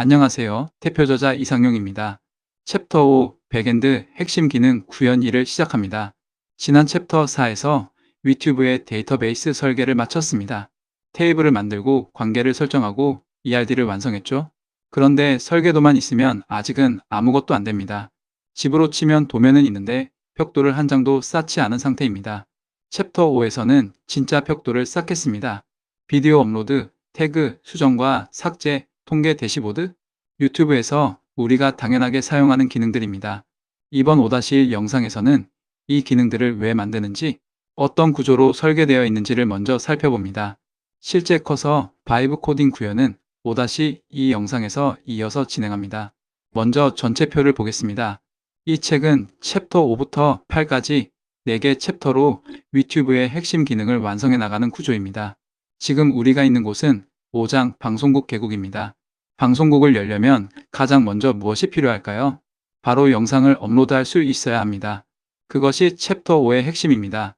안녕하세요. 대표저자 이상용입니다. 챕터 5 백엔드 핵심 기능 구현 1을 시작합니다. 지난 챕터 4에서 위튜브의 데이터베이스 설계를 마쳤습니다. 테이블을 만들고 관계를 설정하고 ERD를 완성했죠. 그런데 설계도만 있으면 아직은 아무것도 안 됩니다. 집으로 치면 도면은 있는데 벽돌을 한 장도 쌓지 않은 상태입니다. 챕터 5에서는 진짜 벽돌을 쌓겠습니다. 비디오 업로드, 태그, 수정과 삭제, 통계 대시보드, 유튜브에서 우리가 당연하게 사용하는 기능들입니다. 이번 5-1 영상에서는 이 기능들을 왜 만드는지, 어떤 구조로 설계되어 있는지를 먼저 살펴봅니다. 실제 커서 바이브 코딩 구현은 5-2 영상에서 이어서 진행합니다. 먼저 전체표를 보겠습니다. 이 책은 챕터 5부터 8까지 4개 챕터로 위튜브의 핵심 기능을 완성해 나가는 구조입니다. 지금 우리가 있는 곳은 5장 방송국 개국입니다. 방송국을 열려면 가장 먼저 무엇이 필요할까요? 바로 영상을 업로드할 수 있어야 합니다. 그것이 챕터 5의 핵심입니다.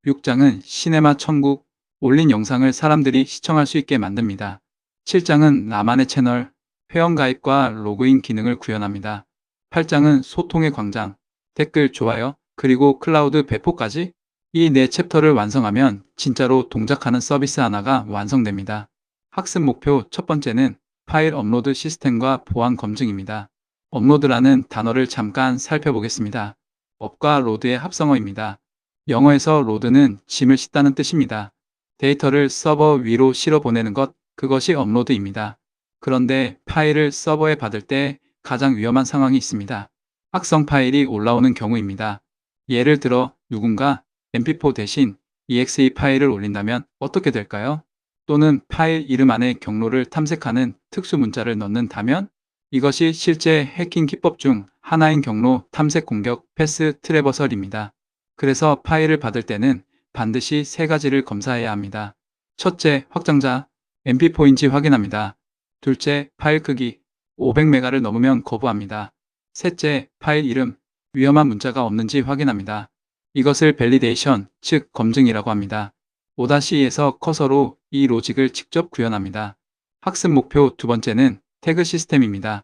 6장은 시네마 천국, 올린 영상을 사람들이 시청할 수 있게 만듭니다. 7장은 나만의 채널, 회원가입과 로그인 기능을 구현합니다. 8장은 소통의 광장, 댓글, 좋아요, 그리고 클라우드 배포까지 이 4챕터를 완성하면 진짜로 동작하는 서비스 하나가 완성됩니다. 학습 목표 첫 번째는 파일 업로드 시스템과 보안 검증입니다. 업로드라는 단어를 잠깐 살펴보겠습니다. 업과 로드의 합성어입니다. 영어에서 로드는 짐을 싣다는 뜻입니다. 데이터를 서버 위로 실어 보내는 것, 그것이 업로드입니다. 그런데 파일을 서버에 받을 때 가장 위험한 상황이 있습니다. 악성 파일이 올라오는 경우입니다. 예를 들어 누군가 mp4 대신 exe 파일을 올린다면 어떻게 될까요? 또는 파일 이름 안에 경로를 탐색하는 특수 문자를 넣는다면 이것이 실제 해킹 기법 중 하나인 경로 탐색 공격 패스 트래버설입니다. 그래서 파일을 받을 때는 반드시 3가지를 검사해야 합니다. 첫째, 확장자, mp4인지 확인합니다. 둘째, 파일 크기, 500메가를 넘으면 거부합니다. 셋째, 파일 이름, 위험한 문자가 없는지 확인합니다. 이것을 밸리데이션, 즉 검증이라고 합니다. 5-2에서 커서로 이 로직을 직접 구현합니다. 학습 목표 두 번째는 태그 시스템입니다.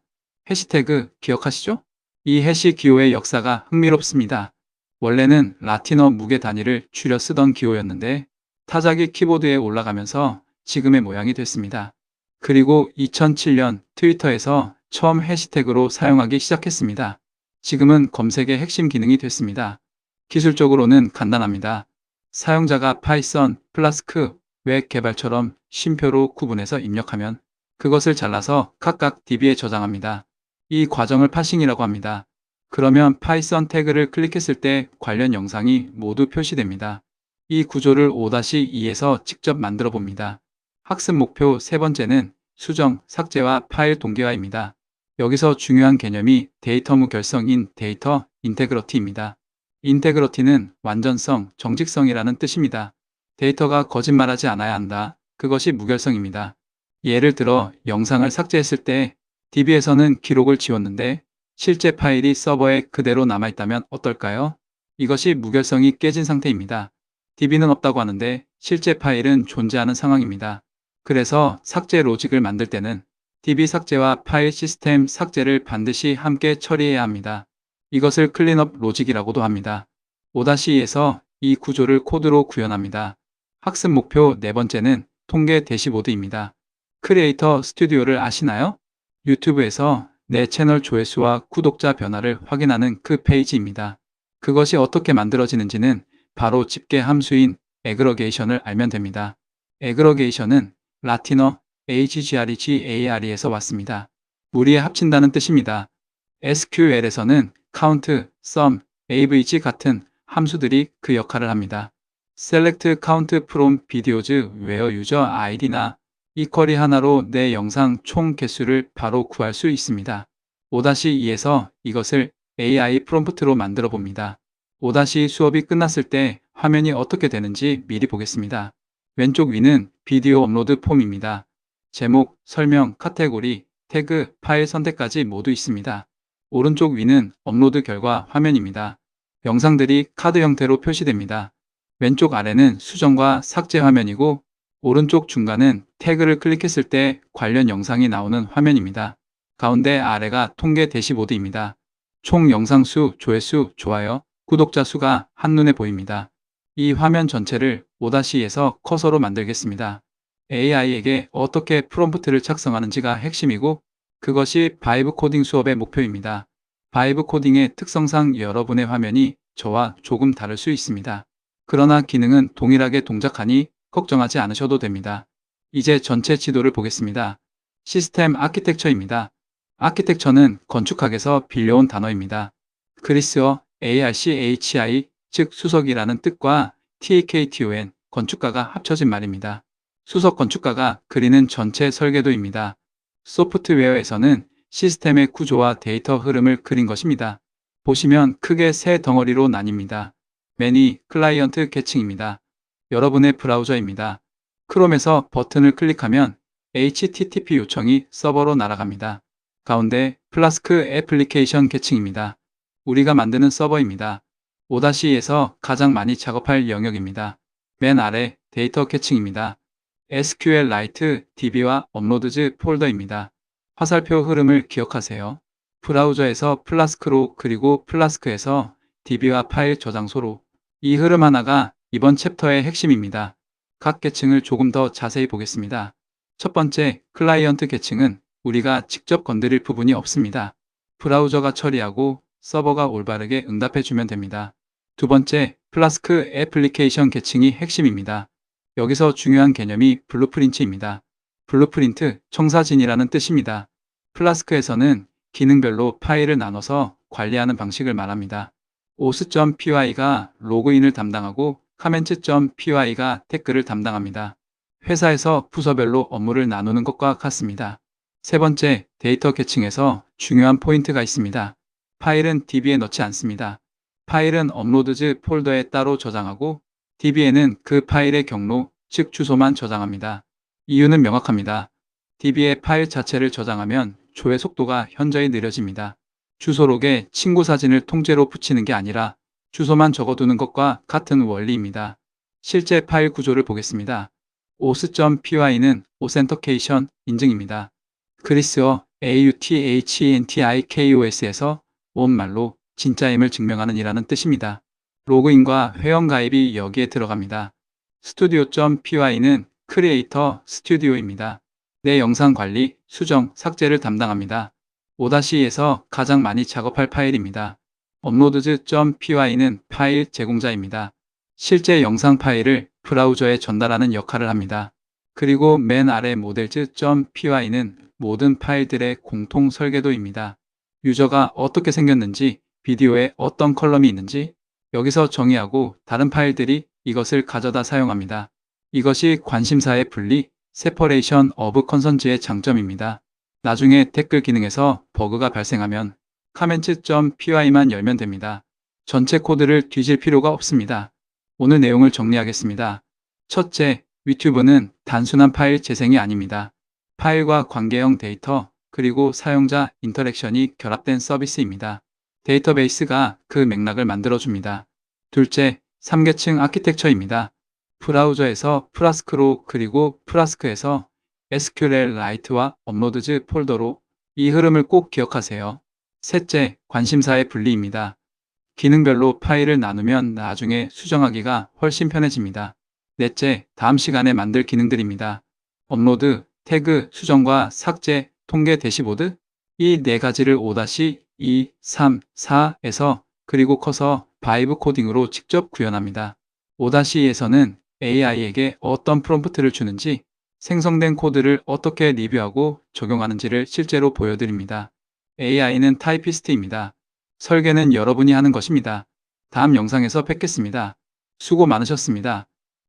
해시태그 기억하시죠? 이 해시 기호의 역사가 흥미롭습니다. 원래는 라틴어 무게 단위를 줄여 쓰던 기호였는데 타자기 키보드에 올라가면서 지금의 모양이 됐습니다. 그리고 2007년 트위터에서 처음 해시태그로 사용하기 시작했습니다. 지금은 검색의 핵심 기능이 됐습니다. 기술적으로는 간단합니다. 사용자가 파이썬, 플라스크, 웹 개발처럼 쉼표로 구분해서 입력하면 그것을 잘라서 각각 DB에 저장합니다. 이 과정을 파싱이라고 합니다. 그러면 파이썬 태그를 클릭했을 때 관련 영상이 모두 표시됩니다. 이 구조를 5-2에서 직접 만들어 봅니다. 학습 목표 세 번째는 수정, 삭제와 파일 동기화입니다. 여기서 중요한 개념이 데이터 무결성인 데이터 인테그러티입니다. 인테그러티는 완전성, 정직성이라는 뜻입니다. 데이터가 거짓말하지 않아야 한다. 그것이 무결성입니다. 예를 들어 영상을 삭제했을 때 DB에서는 기록을 지웠는데 실제 파일이 서버에 그대로 남아있다면 어떨까요? 이것이 무결성이 깨진 상태입니다. DB는 없다고 하는데 실제 파일은 존재하는 상황입니다. 그래서 삭제 로직을 만들 때는 DB 삭제와 파일 시스템 삭제를 반드시 함께 처리해야 합니다. 이것을 클린업 로직이라고도 합니다. 5-2에서 이 구조를 코드로 구현합니다. 학습 목표 네 번째는 통계 대시보드입니다. 크리에이터 스튜디오를 아시나요? 유튜브에서 내 채널 조회수와 구독자 변화를 확인하는 그 페이지입니다. 그것이 어떻게 만들어지는지는 바로 집계 함수인 애그러게이션을 알면 됩니다. 애그러게이션은 라틴어 aggregare에서 왔습니다. 무리에 합친다는 뜻입니다. SQL에서는 count, sum, average 같은 함수들이 그 역할을 합니다. select count from videos where user id나 이퀄이 하나로 내 영상 총 개수를 바로 구할 수 있습니다. 5-2에서 이것을 AI 프롬프트로 만들어 봅니다. 5-2 수업이 끝났을 때 화면이 어떻게 되는지 미리 보겠습니다. 왼쪽 위는 비디오 업로드 폼입니다. 제목, 설명, 카테고리, 태그, 파일 선택까지 모두 있습니다. 오른쪽 위는 업로드 결과 화면입니다. 영상들이 카드 형태로 표시됩니다. 왼쪽 아래는 수정과 삭제 화면이고 오른쪽 중간은 태그를 클릭했을 때 관련 영상이 나오는 화면입니다. 가운데 아래가 통계 대시보드입니다. 총 영상 수, 조회수, 좋아요, 구독자 수가 한눈에 보입니다. 이 화면 전체를 5-2에서 커서로 만들겠습니다. AI에게 어떻게 프롬프트를 작성하는지가 핵심이고 그것이 바이브 코딩 수업의 목표입니다. 바이브 코딩의 특성상 여러분의 화면이 저와 조금 다를 수 있습니다. 그러나 기능은 동일하게 동작하니 걱정하지 않으셔도 됩니다. 이제 전체 지도를 보겠습니다. 시스템 아키텍처입니다. 아키텍처는 건축학에서 빌려온 단어입니다. 그리스어 ARCHI, 즉 수석이라는 뜻과 TAKTON, 건축가가 합쳐진 말입니다. 수석 건축가가 그리는 전체 설계도입니다. 소프트웨어에서는 시스템의 구조와 데이터 흐름을 그린 것입니다. 보시면 크게 세 덩어리로 나뉩니다. 맨이 클라이언트 계층입니다. 여러분의 브라우저입니다. 크롬에서 버튼을 클릭하면 HTTP 요청이 서버로 날아갑니다. 가운데 플라스크 애플리케이션 계층입니다. 우리가 만드는 서버입니다. 5-2에서 가장 많이 작업할 영역입니다. 맨 아래 데이터 계층입니다. SQLite, DB와 업로드즈 폴더입니다. 화살표 흐름을 기억하세요. 브라우저에서 플라스크로 그리고 플라스크에서 DB와 파일 저장소로. 이 흐름 하나가 이번 챕터의 핵심입니다. 각 계층을 조금 더 자세히 보겠습니다. 첫 번째, 클라이언트 계층은 우리가 직접 건드릴 부분이 없습니다. 브라우저가 처리하고 서버가 올바르게 응답해주면 됩니다. 두 번째, 플라스크 애플리케이션 계층이 핵심입니다. 여기서 중요한 개념이 블루프린트입니다. 블루프린트, 청사진이라는 뜻입니다. 플라스크에서는 기능별로 파일을 나눠서 관리하는 방식을 말합니다. osu.py가 로그인을 담당하고 comments.py가 태그를 담당합니다. 회사에서 부서별로 업무를 나누는 것과 같습니다. 세 번째, 데이터 계층에서 중요한 포인트가 있습니다. 파일은 DB에 넣지 않습니다. 파일은 업로드즈 폴더에 따로 저장하고 DB에는 그 파일의 경로, 즉 주소만 저장합니다. 이유는 명확합니다. DB에 파일 자체를 저장하면 조회 속도가 현저히 느려집니다. 주소록에 친구 사진을 통째로 붙이는 게 아니라 주소만 적어두는 것과 같은 원리입니다. 실제 파일 구조를 보겠습니다. osu.py는 오센터케이션 인증입니다. 그리스어 AUTHENTIKOS에서 온 말로 진짜임을 증명하는 이라는 뜻입니다. 로그인과 회원가입이 여기에 들어갑니다. studio.py는 크리에이터 스튜디오입니다. 내 영상 관리, 수정, 삭제를 담당합니다. 5-2에서 가장 많이 작업할 파일입니다. uploads.py는 파일 제공자입니다. 실제 영상 파일을 브라우저에 전달하는 역할을 합니다. 그리고 맨 아래 models.py는 모든 파일들의 공통 설계도입니다. 유저가 어떻게 생겼는지, 비디오에 어떤 컬럼이 있는지 여기서 정의하고 다른 파일들이 이것을 가져다 사용합니다. 이것이 관심사의 분리, separation of concerns의 장점입니다. 나중에 댓글 기능에서 버그가 발생하면 comments.py만 열면 됩니다. 전체 코드를 뒤질 필요가 없습니다. 오늘 내용을 정리하겠습니다. 첫째, 유튜브는 단순한 파일 재생이 아닙니다. 파일과 관계형 데이터, 그리고 사용자 인터랙션이 결합된 서비스입니다. 데이터베이스가 그 맥락을 만들어줍니다. 둘째, 3계층 아키텍처입니다. 브라우저에서 플라스크로 그리고 플라스크에서 SQLite와 업로드즈 폴더로. 이 흐름을 꼭 기억하세요. 셋째, 관심사의 분리입니다. 기능별로 파일을 나누면 나중에 수정하기가 훨씬 편해집니다. 넷째, 다음 시간에 만들 기능들입니다. 업로드, 태그, 수정과 삭제, 통계 대시보드. 이 네 가지를 5-2, 3, 4에서 그리고 커서 바이브 코딩으로 직접 구현합니다. 5-2에서는 AI에게 어떤 프롬프트를 주는지, 생성된 코드를 어떻게 리뷰하고 적용하는지를 실제로 보여드립니다. AI는 타이피스트입니다. 설계는 여러분이 하는 것입니다. 다음 영상에서 뵙겠습니다. 수고 많으셨습니다.